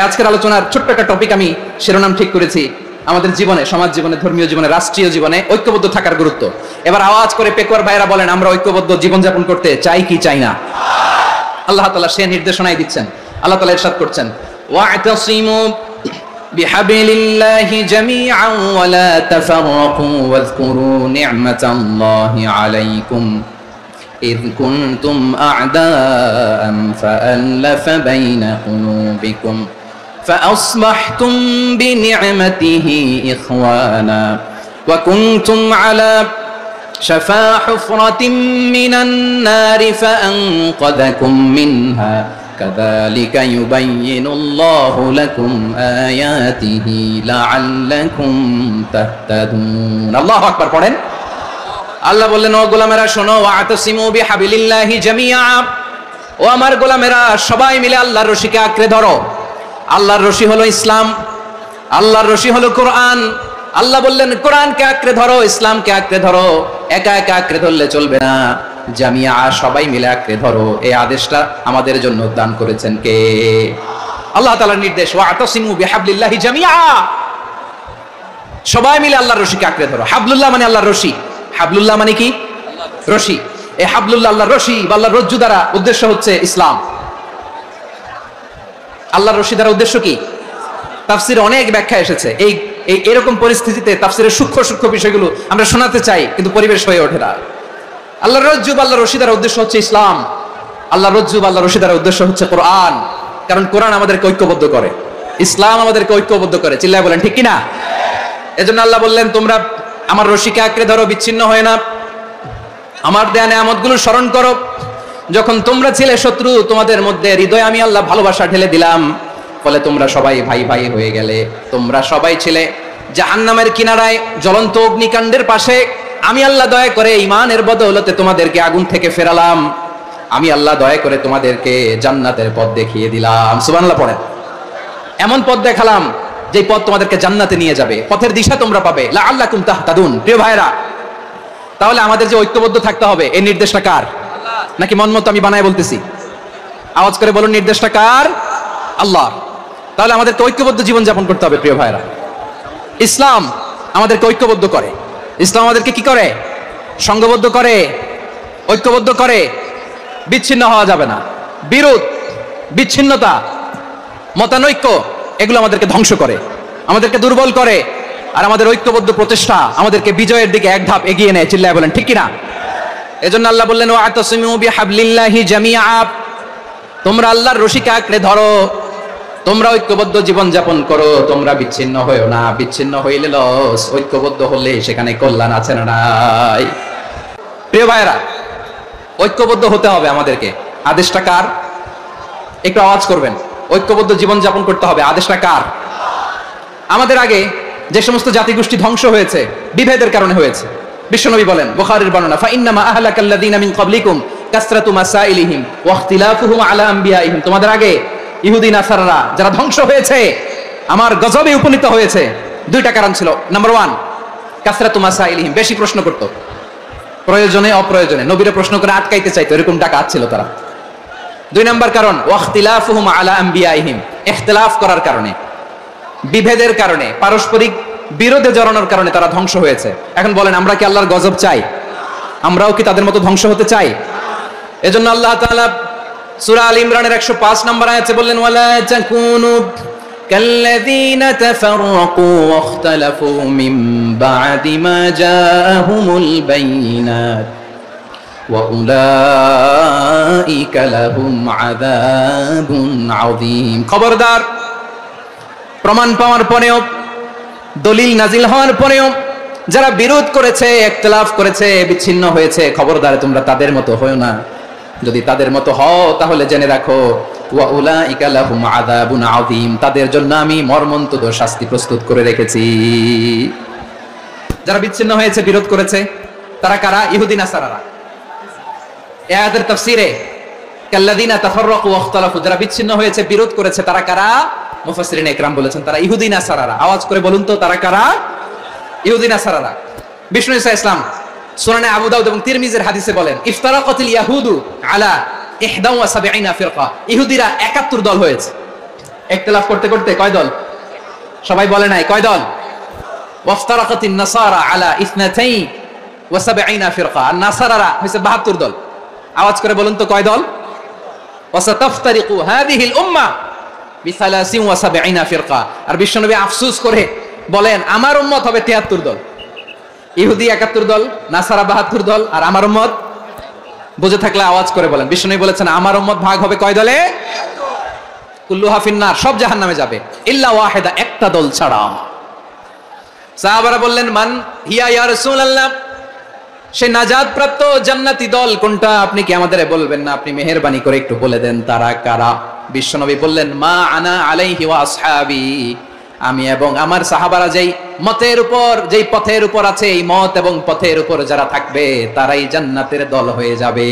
আজকের আলোচনার ছোট্ট একটা টপিক আমি শিরোনাম ঠিক করেছি, আমাদের জীবনে, সমাজ জীবনে, ধর্মীয় জীবনে, রাষ্ট্রীয় জীবনে ঐক্যবদ্ধ থাকার গুরুত্ব। এবার আওয়াজ করে পেকুয়ার ভাইরা বলেন, আমরা ঐক্যবদ্ধ জীবনযাপন করতে চাই কি চাই না? আল্লাহ তাআলা সে নির্দেশনাই দিচ্ছেন। আল্লাহ তাআলা ইরশাদ করছেন, ওয়া'তাসিমু বিহাবিলিল্লাহি জামিআন ওয়া লা তাফাররাকু ওয়াযকুরু নি'মাতাল্লাহি আলাইকুম إذ كنتم أعداء فألف بين قلوبكم فأصبحتم بنعمته إخوانا وكنتم على شفا حفرة من النار فأنقذكم منها كذلك يبين الله لكم آياته لعلكم تهتدون الله أكبر পড়েন। আল্লাহ বললেন, ও গোলামেরা শোনো, ওয়া'তাসিমু বিহাবিলিল্লাহি জামিআ, ও আমার গোলামেরা সবাই মিলে আল্লাহর রশিকে আঁকড়ে ধরো। আল্লাহর রশি হলো ইসলাম, আল্লাহর রশি হলো কোরআন। আল্লাহ বললেন কোরআনকে আঁকড়ে ধরো, ইসলামকে আঁকড়ে ধরো, একা একা আঁকড়ে ধরলে চলবে না, জামিআ সবাই মিলে আঁকড়ে ধরো। এই আদেশটা আমাদের জন্য দান করেছেন কে? আল্লাহ তাআলার নির্দেশ, ওয়া'তাসিমু বিহাবিলিল্লাহি জামিআ, সবাই মিলে আল্লাহর রশিকে আঁকড়ে ধরো। হাবলুল্লাহ মানে আল্লাহর রশি, হাবলুল্লাহ মানে কি? রশি। এই হাবলুল্লাহ আল্লাহর রশি বা আল্লাহর রজ্জু দ্বারা উদ্দেশ্য হচ্ছে ইসলাম। আল্লাহর রশি দ্বারা উদ্দেশ্য কি? তাফসিরে অনেক ব্যাখ্যা এসেছে। এরকম পরিস্থিতিতে তাফসিরের সূক্ষ্ম সূক্ষ্ম বিষয়গুলো আমরা শোনাতে চাই, কিন্তু পরিবেশ হয়ে ওঠে না। আল্লাহর রজ্জু বা আল্লাহর রশি দ্বারা উদ্দেশ্য হচ্ছে ইসলাম। আল্লাহর রজ্জু বা আল্লাহর রশি দ্বারা উদ্দেশ্য হচ্ছে কোরআন, কারণ কোরআন আমাদেরকে ঐক্যবদ্ধ করে, ইসলাম আমাদেরকে ঐক্যবদ্ধ করে। চিল্লায় বলেন ঠিক কিনা? এজন্য আল্লাহ বললেন, তোমরা আমার রশিকে আঁকড়ে ধরো, বিচ্ছিন্ন হয় না, আমার দেয়া নেয়ামতগুলো স্মরণ করো। যখন তোমরা ছিলে শত্রু, তোমাদের মধ্যে হৃদয়ে আমি আল্লাহ ভালোবাসা ঢেলে দিলাম, ফলে তোমরা সবাই ভাই ভাই হয়ে গেলে। তোমরা সবাই ছিলে জাহান্নামের কিনারায় জ্বলন্ত অগ্নিকাণ্ডের পাশে, আমি আল্লাহ দয়া করে ঈমানের বদৌলতে তোমাদেরকে আগুন থেকে ফেরালাম। আমি আল্লাহ দয়া করে তোমাদেরকে জান্নাতের পথ দেখিয়ে দিলাম। সুবহানাল্লাহ পড়েন। এমন পথ দেখালাম যে পথ তোমাদেরকে জান্নাতে নিয়ে যাবে, পথের দিশা তোমরা পাবে। লাআল্লাকুম তাহতাদুন। প্রিয় ভাইরা, তাহলে আমাদের যে ঐক্যবদ্ধ থাকতে হবে, এই নির্দেশটা কার? নাকি মন মতো আমি বানায় বলতেছি? আওয়াজ করে বলুন, নির্দেশটা কার? আল্লাহ। তাহলে আমাদেরকে ঐক্যবদ্ধ জীবন যাপন করতে হবে। প্রিয় ভাইরা, ইসলাম আমাদেরকে ঐক্যবদ্ধ করে। ইসলাম আমাদেরকে কি করে? সংঘবদ্ধ করে, ঐক্যবদ্ধ করে। বিচ্ছিন্ন হওয়া যাবে না। বিরোধ, বিচ্ছিন্নতা, মতানৈক্য, এগুলো আমাদেরকে ধ্বংস করে, আমাদেরকে দুর্বল করে। আর আমাদের ঐক্যবদ্ধ প্রচেষ্টা আমাদেরকে বিজয়ের দিকে এক ধাপ এগিয়ে নেয়। চিল্লায় বলেন ঠিক কিনা? এজন্য আল্লাহ বললেন, ওয়া'তাসিমু বিহাবলিল্লাহি জামিআ, তোমরা আল্লাহর রশিকে আঁকড়ে ধরো, তোমরা ঐক্যবদ্ধ জীবন যাপন করো, তোমরা বিচ্ছিন্ন হইও না। বিচ্ছিন্ন হইলে লস, ঐক্যবদ্ধ হলে সেখানে কল্যাণ আছে না নাই? প্রিয় ভাইরা, ঐক্যবদ্ধ হতে হবে আমাদেরকে। আদেশটা কার? একটু আওয়াজ করবেন। ঐক্যবদ্ধ জীবন যাপন করতে হবে, আদেশটা কার? আমাদের আগে যে সমস্ত জাতিগোষ্ঠী ধ্বংস হয়েছে, বিভেদের কারণে হয়েছে। বিশ্বনবী বলেন, বুখারীর বর্ণনা, ফাইন্নামা আহলাকাল্লাযীনা মিন ক্বাবলিকুম কাসরাতু মাসাইলিহিম ওয়া ইখতিলাফুহুম আলা আমবিয়াইহিম। তোমাদের আগে ইহুদি নাসারারা যারা ধ্বংস হয়েছে, আমার গজবে উপনীত হয়েছে, দুইটা কারণ ছিল। নাম্বার 1, কাসরাতু মাসাইলিহিম, বেশি প্রশ্ন করত, প্রয়োজনে অপ্রয়োজনে নবীরে প্রশ্ন করে আটকাইতে চাইতো, এরকম ডাকাত ছিল তারা। 2 নাম্বার কারণ, ওয়াখতিলাফুহুম আলা আমবিয়াইহিম, ইখতিলাফ করার কারণে, বিভেদের কারণে, পারস্পরিক বিরোধে জড়ানোর কারণে তারা ধ্বংস হয়েছে। এখন বলেন, আমরা কি আল্লাহর গজব চাই? আমরাও কি তাদের মতো ধ্বংস হতে চাই? এজন্য আল্লাহ তাআলা সূরা আল ইমরানের 105 নম্বর আয়াতে বললেন, ওয়ালা তাকুনু কাল্লাযীনা তাফাররাকু ওয়াখতালাফু মিন বা'দি মা জাআহুমুল বাইয়িনাত ওয়াউলাইকা লাহুম আযাবুন আযীম। খবরদার, প্রমাণ পাওয়ার পরেও, দলিল নাজিল হওয়ার পরেও যারা বিরোধ করেছে, ইখতিলাফ করেছে, বিচ্ছিন্ন হয়েছে, খবরদার তোমরা তাদের মতো হয়ো না। যদি তাদের মতো হও তাহলে জেনে রাখো, ওয়াউলাইকা লাহুম আযাবুন আযীম, তাদের জন্য আমি মর্মন্তুদ শাস্তি প্রস্তুত করে রেখেছি। যারা বিচ্ছিন্ন হয়েছে, বিরোধ করেছে, তারা কারা? ইহুদি নাসারারা। এই আয়াতের তাফসীরে কাল্লাযীনা তাফাররাকু ওয়াখতালাফু, যারা বিচ্ছিন্ন হয়েছে, বিরোধ করেছে, তারা কারা? মুফাসসিরিন ইকরাম বলেছেন তারা ইহুদি নাসারারা। আওয়াজ করে বলুন তো, তারা কারা? ইহুদি নাসারারা। বিষ্ণু ঈসা ইসলাম সুনানে আবু দাউদ এবং তিরমিজির হাদিসে বলেন, ইফতারাকাতিল ইয়াহুদু আলা 71 ফিরকা, ইহুদিরা 71 দল হয়েছে। ইখতিলাফ করতে করতে কয় দল? সবাই বলে নাই কয় দল? ওয়াফতারাকাতিন নাসারা আলা 72 ফিরকা। আর নাসারারা হইছে 72 দল। আওয়াজ করে বলুন তো কয় দল? ওয়াসাতাফতারিকু হাদিহিল উম্মাহ বি73 ফিরকা। আর বিশ্বনবী আফসোস করে বলেন আমার উম্মত হবে 73 দল। ইহুদি 71 দল, নাসারা 72 দল, আর আমার উম্মত, বুঝে থাকলে আওয়াজ করে বলেন। বিশ্বনবী বলেছেন আমার উম্মত ভাগ হবে কয় দলে? কুল্লুহা ফিন্নার, সব জাহান্নামে যাবে, ইল্লা ওয়াহিদা, একটা দল ছাড়া। সাহাবারা বললেন মান হিয়া ইয়া রাসূলুল্লাহ, সে নাজাত প্রাপ্ত জান্নাতি দল কোনটা আপনি কি আমাদের বলবেন না? আপনি মেহেরবানি করে একটু বলে দেন তারা কারা। বিশ্বনবী বললেন মা আনা আলাইহি ওয়া আসহাবি, আমি এবং আমার সাহাবারা যেই মতের উপর, যেই পথের উপর আছে, এই মত এবং পথের উপর যারা থাকবে তারাই জান্নাতের দল হয়ে যাবে।